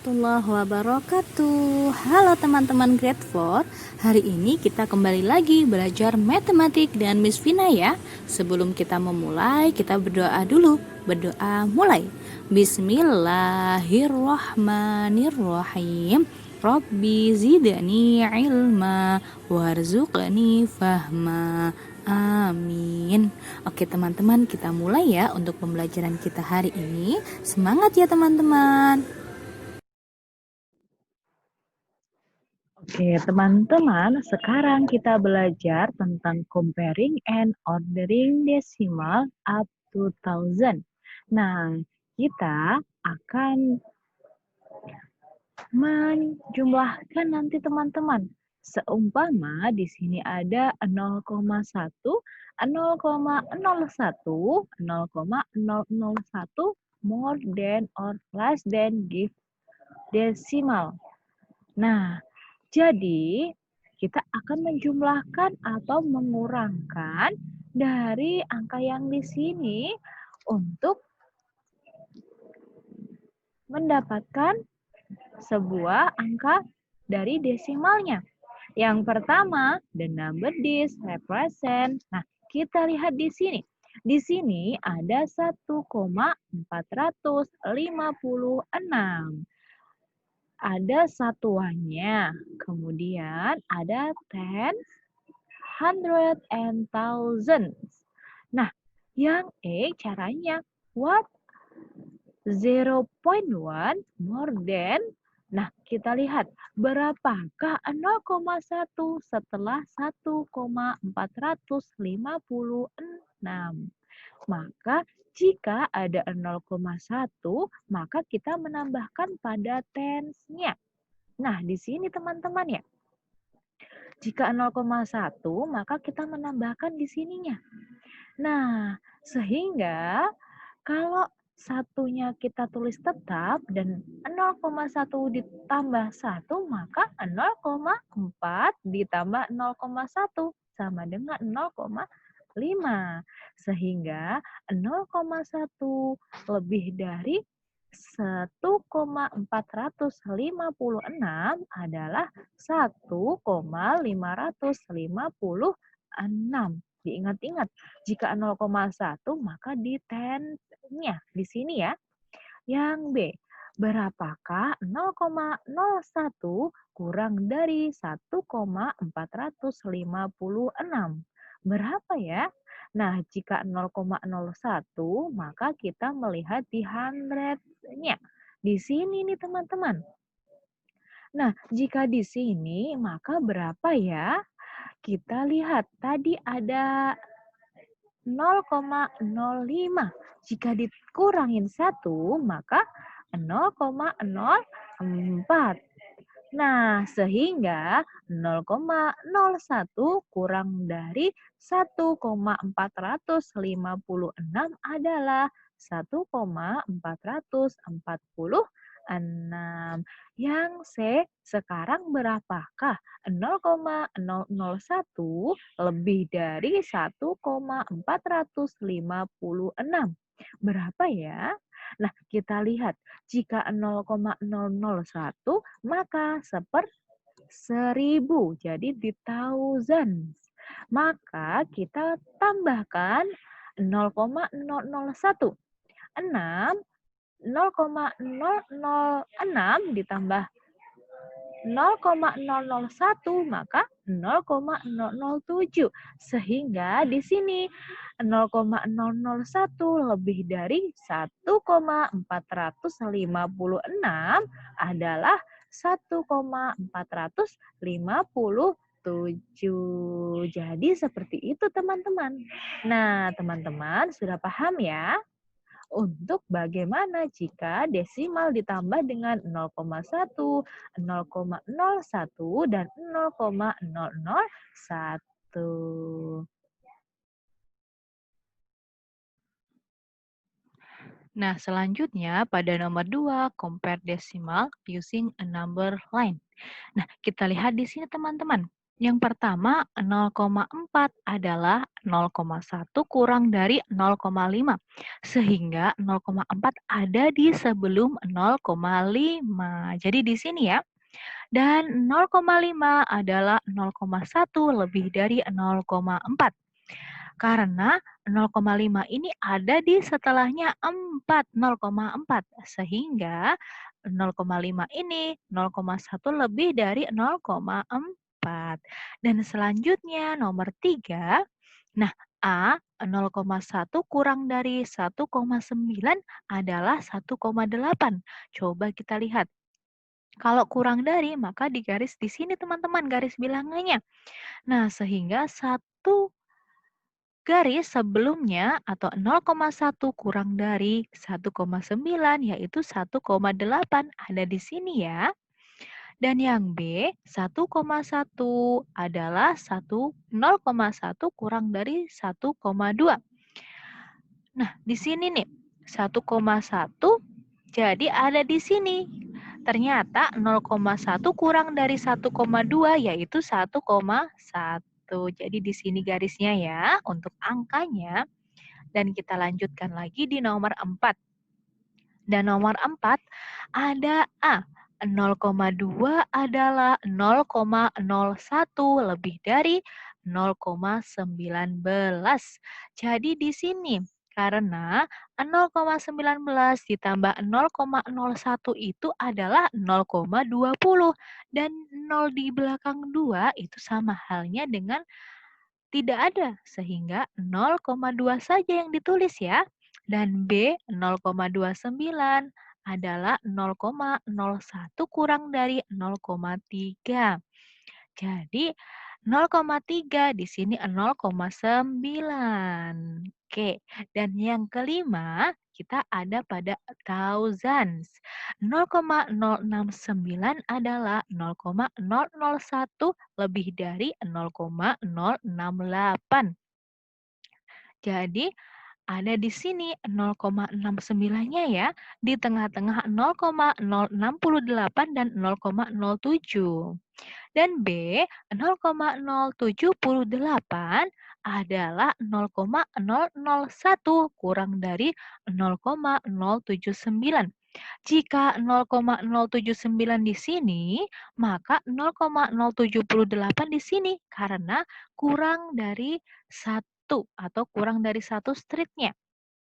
warahmatullahi wabarakatuh. Halo teman-teman Grade 4. Hari ini kita kembali lagi belajar matematik dengan Miss Vina ya. Sebelum kita memulai, kita berdoa dulu. Berdoa mulai. Bismillahirrahmanirrahim. Rabbi zidni ilma warzuqni fahma. Amin. Oke teman-teman, kita mulai ya untuk pembelajaran kita hari ini. Semangat ya teman-teman. Oke teman-teman, sekarang kita belajar tentang comparing and ordering decimal up to thousand. Nah, kita akan menjumlahkan nanti teman-teman. Seumpama di sini ada 0,1, 0,01, 0,001 more than or less than give decimal. Nah, jadi kita akan menjumlahkan atau mengurangkan dari angka yang di sini untuk mendapatkan sebuah angka dari desimalnya. Yang pertama, the number this represent. Nah, kita lihat di sini. Di sini ada 1,456. Ada satuannya. Kemudian ada tens, hundred, and thousands. Nah, yang caranya what? 0.1 more than. Nah, kita lihat berapakah 0,1 setelah 1,456. Maka jika ada 0,1, maka kita menambahkan pada tens-nya. Nah, di sini teman-teman ya. Jika 0,1, maka kita menambahkan di sininya. Nah, sehingga kalau satunya kita tulis tetap dan 0,1 ditambah 1, maka 0,4 ditambah 0,1 sama dengan 0,5. Sehingga 0,1 lebih dari 1,456 adalah 1,556. Diingat-ingat, jika 0,1 maka di tens-nya di sini ya. Yang B, berapakah 0,01 kurang dari 1,456? Berapa ya? Nah, jika 0,01 maka kita melihat di hundred-nya. Di sini nih teman-teman. Nah, jika di sini maka berapa ya? Kita lihat tadi ada 0,05. Jika dikurangin 1, maka 0,04. Nah, sehingga 0,01 kurang dari 1,456 adalah 1,446. Yang C, sekarang berapakah 0,001 lebih dari 1,456? Berapa ya? Nah, kita lihat. Jika 0,001, maka 1000. Jadi di thousands. Maka kita tambahkan 0,001. 0,006 ditambah 0,001 maka 0,007. Sehingga di sini 0,001 lebih dari 1,456 adalah 1,457. Jadi seperti itu teman-teman. Nah, teman-teman sudah paham ya? Untuk bagaimana jika desimal ditambah dengan 0,1, 0,01, dan 0,001. Nah, selanjutnya pada nomor 2, compare decimal using a number line. Nah, kita lihat di sini teman-teman. Yang pertama, 0,4 adalah 0,1 kurang dari 0,5. Sehingga 0,4 ada di sebelum 0,5. Jadi di sini ya. Dan 0,5 adalah 0,1 lebih dari 0,4. Karena 0,5 ini ada di setelahnya 4, 0,4. Sehingga 0,5 ini 0,1 lebih dari 0,4. Dan selanjutnya nomor 3. Nah, A 0,1 kurang dari 1,9 adalah 1,8. Coba kita lihat. Kalau kurang dari, maka digaris di sini teman-teman, garis bilangannya. Nah, sehingga satu garis sebelumnya atau 0,1 kurang dari 1,9 yaitu 1,8 ada di sini ya. Dan yang B 1,1 adalah 0,1 kurang dari 1,2. Nah, di sini nih 1,1 jadi ada di sini. Ternyata 0,1 kurang dari 1,2 yaitu 1,1. Jadi di sini garisnya ya untuk angkanya. Dan kita lanjutkan lagi di nomor 4. Dan nomor 4 ada A. 0,2 adalah 0,01 lebih dari 0,19. Jadi di sini karena 0,19 ditambah 0,01 itu adalah 0,20 dan 0 di belakang 2 itu sama halnya dengan tidak ada, sehingga 0,2 saja yang ditulis ya. Dan B 0,29 adalah 0,01 kurang dari 0,3. Jadi 0,3 di sini 0,9. Oke, dan yang kelima kita ada pada thousands. 0,069 adalah 0,001 lebih dari 0,068. Jadi ada di sini 0,69-nya ya, di tengah-tengah 0,068 dan 0,07. Dan B 0,078 adalah 0,001 kurang dari 0,079. Jika 0,079 di sini, maka 0,078 di sini karena kurang dari 1 atau kurang dari 1 streetnya.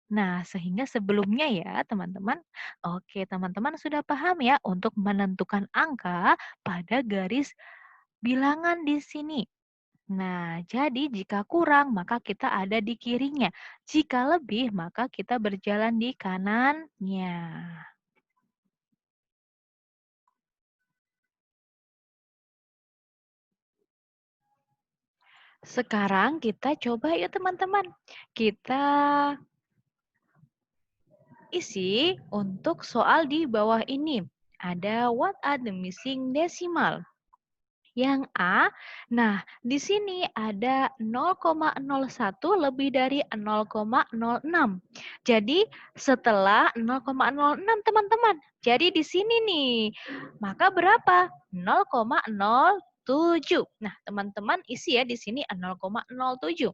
Nah, sehingga sebelumnya ya teman-teman, oke teman-teman sudah paham ya untuk menentukan angka pada garis bilangan di sini. Nah, jadi jika kurang maka kita ada di kirinya. Jika lebih maka kita berjalan di kanannya. Sekarang kita coba ya teman-teman. Kita isi untuk soal di bawah ini. Ada what are the missing decimal? Yang A, nah di sini ada 0,01 lebih dari 0,06. Jadi setelah 0,06 teman-teman. Jadi di sini nih, maka berapa? 0,07. Nah teman-teman isi ya di sini 0,07.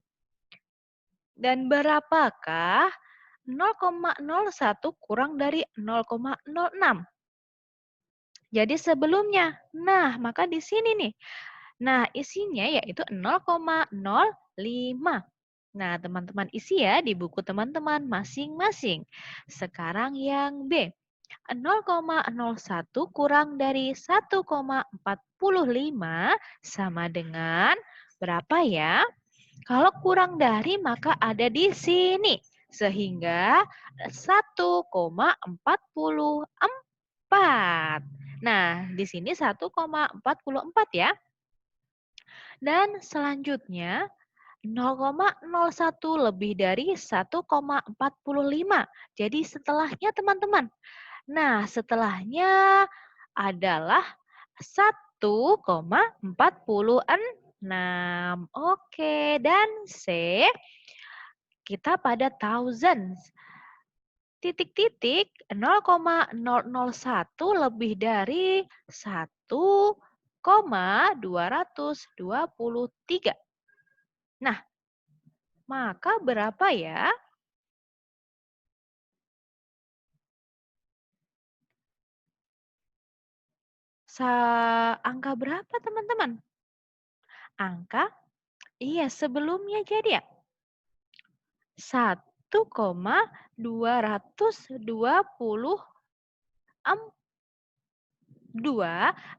Dan berapakah 0,01 kurang dari 0,06? Jadi sebelumnya. Nah, maka di sini nih. Nah, isinya yaitu 0,05. Nah, teman-teman isi ya di buku teman-teman masing-masing. Sekarang yang B. 0,01 kurang dari 1,45 sama dengan berapa ya? Kalau kurang dari maka ada di sini. Sehingga 1,44. Nah, di sini 1,44 ya. Dan selanjutnya 0,01 lebih dari 1,45. Jadi setelahnya teman-teman. Nah, setelahnya adalah 1,46. Oke, dan C kita pada thousands. Titik-titik 0,001 lebih dari 1 223. Nah, maka berapa ya? Angka berapa teman-teman? Angka, iya sebelumnya jadi ya. 1,222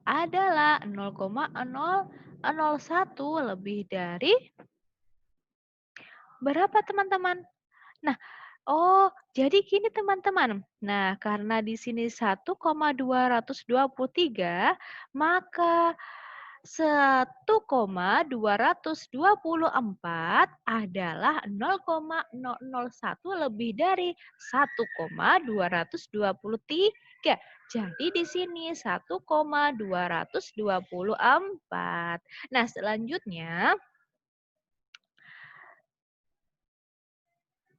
adalah 0,001 lebih dari berapa teman-teman? Nah, oh, jadi gini teman-teman. Nah, karena di sini 1,223, maka 1,224 adalah 0,001 lebih dari 1,223. Jadi di sini 1,224. Nah, selanjutnya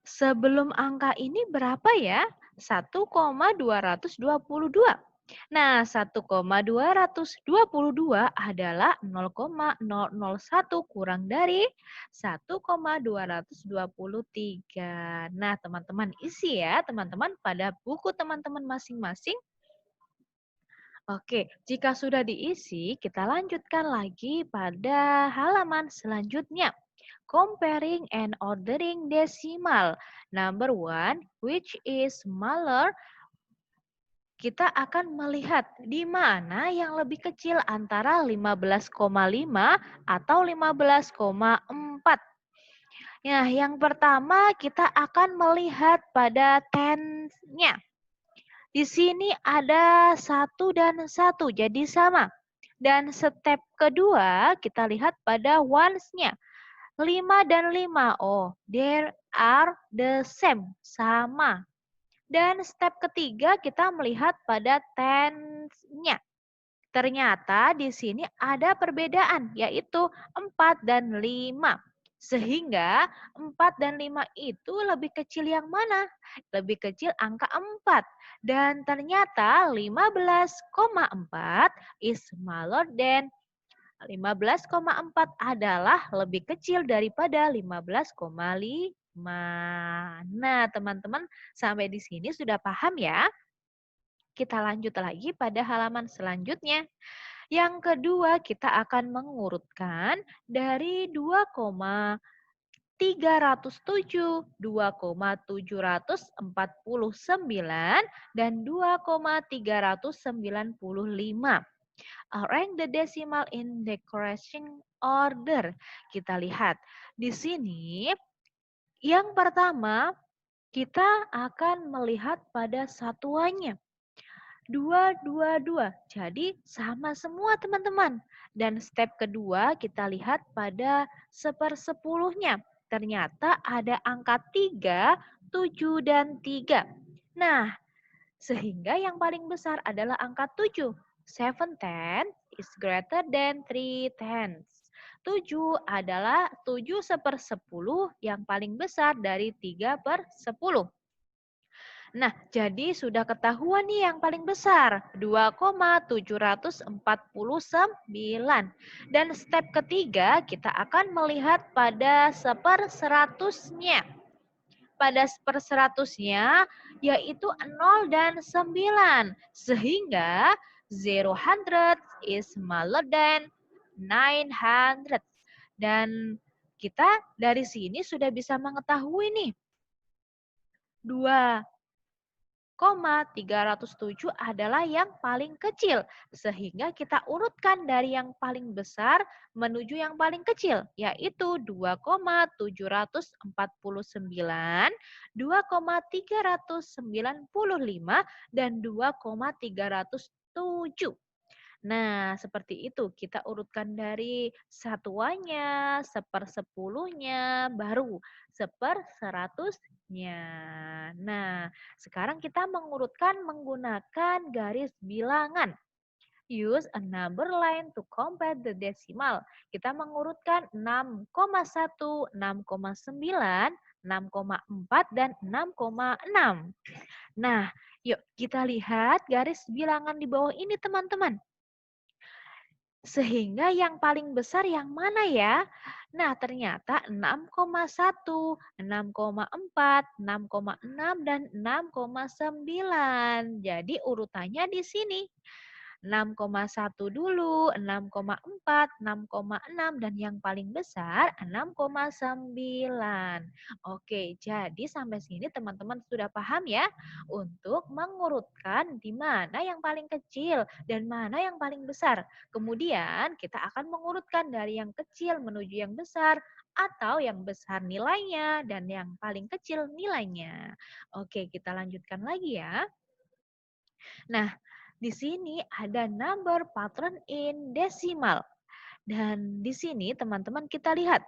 sebelum angka ini berapa ya? 1,222. Nah, 1,222 adalah 0,001 kurang dari 1,223. Nah, teman-teman isi ya, teman-teman pada buku teman-teman masing-masing. Oke, jika sudah diisi, kita lanjutkan lagi pada halaman selanjutnya. Comparing and ordering decimal. Number one, which is smaller? Kita akan melihat di mana yang lebih kecil antara 15,5 atau 15,4. Ya, yang pertama kita akan melihat pada tens-nya. Di sini ada 1 dan 1, jadi sama. Dan step kedua kita lihat pada ones-nya. 5 dan 5. Oh, there are the same. Sama. Dan step ketiga kita melihat pada tense-nya. Ternyata di sini ada perbedaan, yaitu 4 dan 5. Sehingga 4 dan 5 itu lebih kecil yang mana? Lebih kecil angka 4. Dan ternyata 15,4 is smaller than 15,4 adalah lebih kecil daripada 15,5. Nah, teman-teman sampai di sini sudah paham ya? Kita lanjut lagi pada halaman selanjutnya. Yang kedua, kita akan mengurutkan dari 2,307, 2,749, dan 2,395. Rank the decimal in decreasing order. Kita lihat di sini yang pertama kita akan melihat pada satuannya. 222. Jadi sama semua teman-teman. Dan step kedua kita lihat pada 1/10-nya. Ternyata ada angka 3, 7, dan 3. Nah, sehingga yang paling besar adalah angka 7. 7 tenths is greater than 3 tenths. 7 adalah 7/10 yang paling besar dari 3/10. Nah, jadi sudah ketahuan nih yang paling besar, 2,749. Dan step ketiga, kita akan melihat pada 1/100-nya. Pada 1/100-nya, yaitu 0 dan 9. Sehingga 0 is smaller than 900. Dan kita dari sini sudah bisa mengetahui nih, 2,307 adalah yang paling kecil. Sehingga kita urutkan dari yang paling besar menuju yang paling kecil, yaitu 2,749, 2,395, dan 2,307. Nah, seperti itu. Kita urutkan dari satuannya, 1/10-nya, baru 1/100-nya. Nah, sekarang kita mengurutkan menggunakan garis bilangan. Use a number line to compare the decimal. Kita mengurutkan 6,1, 6,9, 6,4, dan 6,6. Nah, yuk kita lihat garis bilangan di bawah ini teman-teman. Sehingga yang paling besar yang mana ya? Nah, ternyata 6,1, 6,4, 6,6, dan 6,9. Jadi urutannya di sini. 6,1 dulu, 6,4, 6,6, dan yang paling besar 6,9. Oke, jadi sampai sini teman-teman sudah paham ya untuk mengurutkan di mana yang paling kecil dan mana yang paling besar. Kemudian kita akan mengurutkan dari yang kecil menuju yang besar atau yang besar nilainya dan yang paling kecil nilainya. Oke, kita lanjutkan lagi ya. Nah, di sini ada number pattern in decimal. Dan di sini teman-teman kita lihat.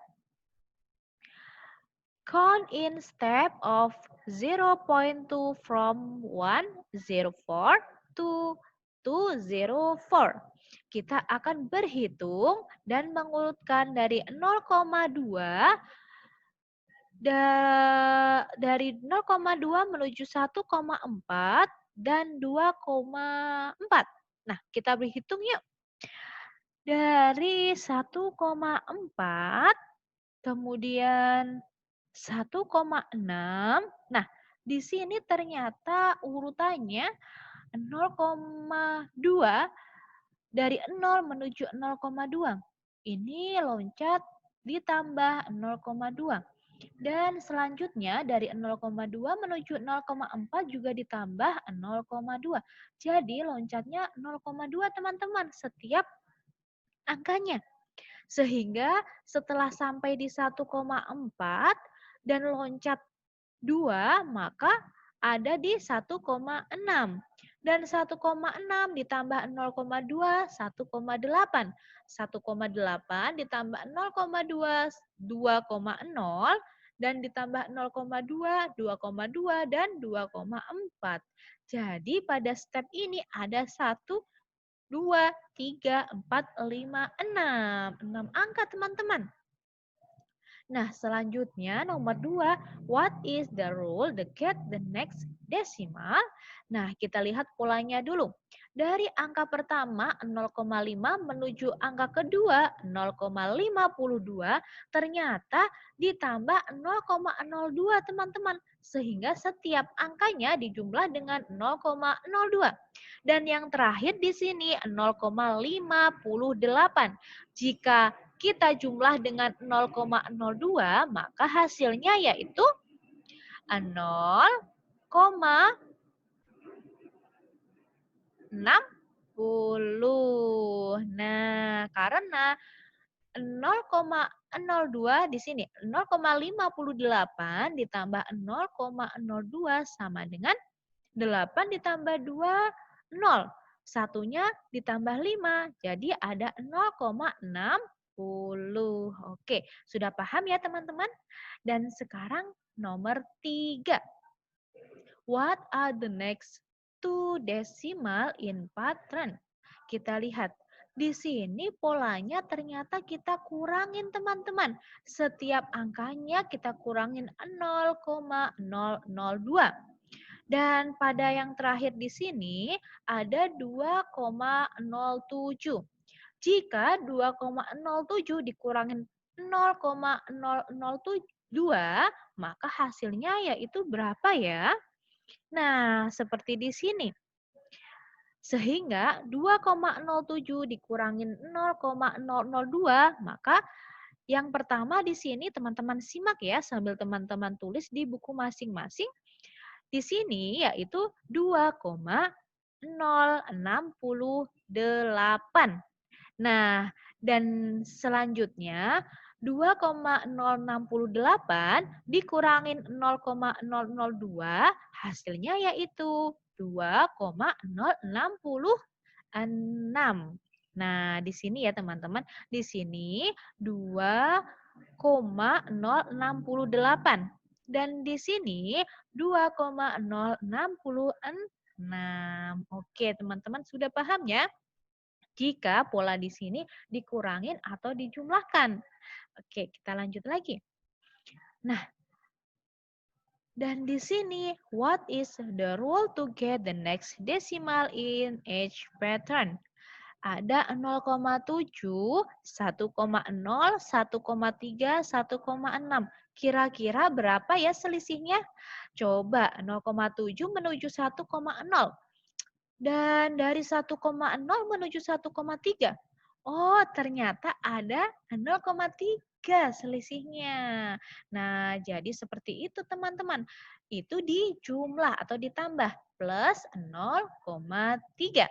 Count in step of 0.2 from 104 to 204. Kita akan berhitung dan mengurutkan dari 0,2 dari 0,2 menuju 1,4 dan 2,4. Nah, kita berhitung yuk. Dari 1,4, kemudian 1,6. Nah, di sini ternyata urutannya 0,2 dari 0 menuju 0,2. Ini loncat ditambah 0,2. Dan selanjutnya dari 0,2 menuju 0,4 juga ditambah 0,2. Jadi loncatnya 0,2 teman-teman setiap angkanya. Sehingga setelah sampai di 1,4 dan loncat 2, maka ada di 1,6. Dan 1,6 ditambah 0,2, 1,8. 1,8 ditambah 0,2, 2,0. Dan ditambah 0,2, 2,2, dan 2,4. Jadi pada step ini ada 1, 2, 3, 4, 5, 6. 6 angka teman-teman. Nah, selanjutnya nomor 2, what is the rule to get the next decimal? Nah, kita lihat polanya dulu. Dari angka pertama 0,5 menuju angka kedua 0,52 ternyata ditambah 0,02 teman-teman. Sehingga setiap angkanya dijumlah dengan 0,02. Dan yang terakhir di sini 0,58. Jika kita jumlah dengan 0,02, maka hasilnya yaitu 0,60. Nah, karena 0,02 di sini 0,58 ditambah 0,02 sama dengan 8 ditambah 2, 0. Satunya ditambah 5, jadi ada 0,60. Oke, sudah paham ya teman-teman? Dan sekarang nomor 3. What are the next two decimal in pattern? Kita lihat. Di sini polanya ternyata kita kurangin teman-teman. Setiap angkanya kita kurangin 0,002. Dan pada yang terakhir di sini ada 2,07. Jika 2,07 dikurangin 0,002, maka hasilnya yaitu berapa ya? Nah, seperti di sini. Sehingga 2,07 dikurangin 0,002, maka yang pertama di sini teman-teman simak ya sambil teman-teman tulis di buku masing-masing. Di sini yaitu 2,068. Nah, dan selanjutnya 2,068 dikurangin 0,002 hasilnya yaitu 2,066. Nah, di sini ya teman-teman, di sini 2,068 dan di sini 2,066. Oke, teman-teman sudah paham ya? Jika pola di sini dikurangin atau dijumlahkan. Oke, kita lanjut lagi. Nah, dan di sini, what is the rule to get the next decimal in each pattern? Ada 0,7, 1,0, 1,3, 1,6. Kira-kira berapa ya selisihnya? Coba 0,7 menuju 1,0. Dan dari 1,0 menuju 1,3. Oh, ternyata ada 0,3 selisihnya. Nah, jadi seperti itu teman-teman. Itu dijumlah atau ditambah plus 0,3.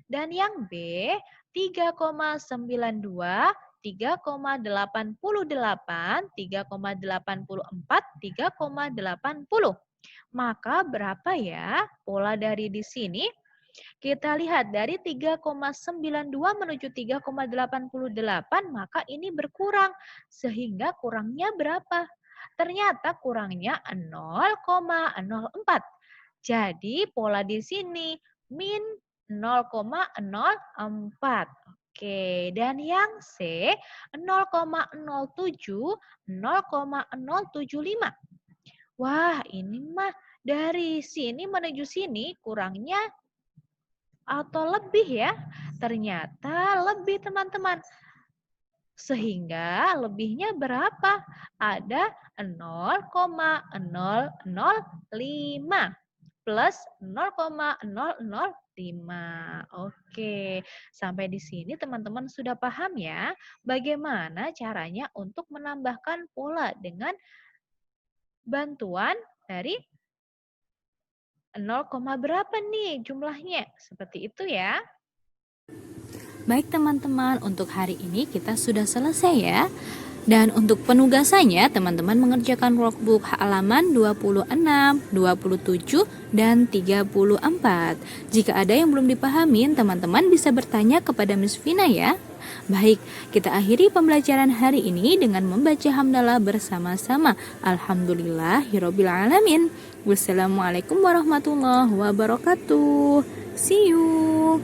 Dan yang B, 3,92, 3,88, 3,84, 3,80. Maka berapa ya pola dari di sini? Kita lihat dari 3,92 menuju 3,88, maka ini berkurang. Sehingga kurangnya berapa? Ternyata kurangnya 0,04. Jadi pola di sini min 0,04. Oke, dan yang C 0,07, 0,075. Wah, ini mah dari sini menuju sini kurangnya atau lebih ya? Ternyata lebih teman-teman. Sehingga lebihnya berapa? Ada 0,005 plus 0,005. Oke, sampai di sini teman-teman sudah paham ya bagaimana caranya untuk menambahkan pola dengan bantuan dari 0, berapa nih jumlahnya? Seperti itu ya. Baik teman-teman, untuk hari ini kita sudah selesai ya. Dan untuk penugasannya, teman-teman mengerjakan workbook halaman 26, 27, dan 34. Jika ada yang belum dipahamin, teman-teman bisa bertanya kepada Miss Vina ya. Baik, kita akhiri pembelajaran hari ini dengan membaca hamdalah bersama-sama. Alhamdulillahirabbil alamin. Wassalamualaikum warahmatullahi wabarakatuh. See you.